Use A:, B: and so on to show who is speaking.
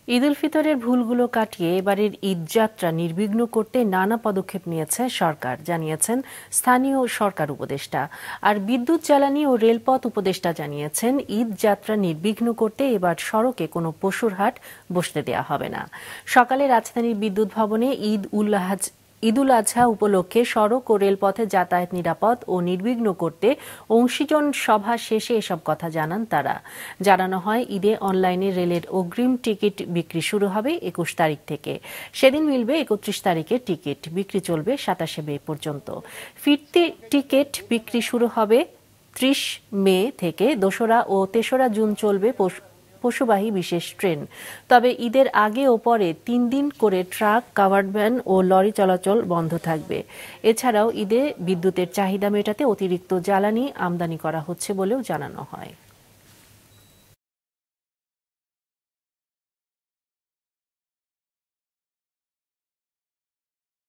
A: ঈদ উল ফিতরের ভুলগুলো কাটিয়ে এবারের ঈদ যাত্রা নির্বিঘ্ন করতে নানা পদক্ষেপ নিয়েছে সরকার, জানিয়েছেন স্থানীয় সরকার উপদেষ্টা। আর বিদ্যুৎ, জ্বালানি ও রেলপথ উপদেষ্টা জানিয়েছেন, ঈদ যাত্রা নির্বিঘ্ন করতে এবার সড়কে কোনো পশুর হাট বসতে দেওয়া হবে না। সকালে রাজধানীর বিদ্যুৎ ভবনে ঈদ উল আজহা উপলক্ষে সড়ক ও রেলপথে যাতায়াত নিরাপদ ও নির্বিঘ্ন করতে অংশীজন সভা শেষে এসব কথা জানান তারা। জানানো হয়, ঈদে অনলাইনে রেলের অগ্রিম টিকিট বিক্রি শুরু হবে ২১ তারিখ থেকে। সেদিন মিলবে ৩১ তারিখের টিকিট, বিক্রি চলবে ২৭ মে পর্যন্ত। ফিরতি টিকিট বিক্রি শুরু হবে ৩০ মে থেকে। ২রা ও ৩রা জুন চলবে পশুবাহী বিশেষ ট্রেন। তবে ঈদের আগে ও পরে ৩ দিন করে ট্রাক, কাভার্ড ভ্যান ও লরি চলাচল বন্ধ থাকবে। এছাড়াও ঈদে বিদ্যুতের চাহিদা মেটাতে অতিরিক্ত জ্বালানি আমদানি করা হচ্ছে বলেও জানানো হয়।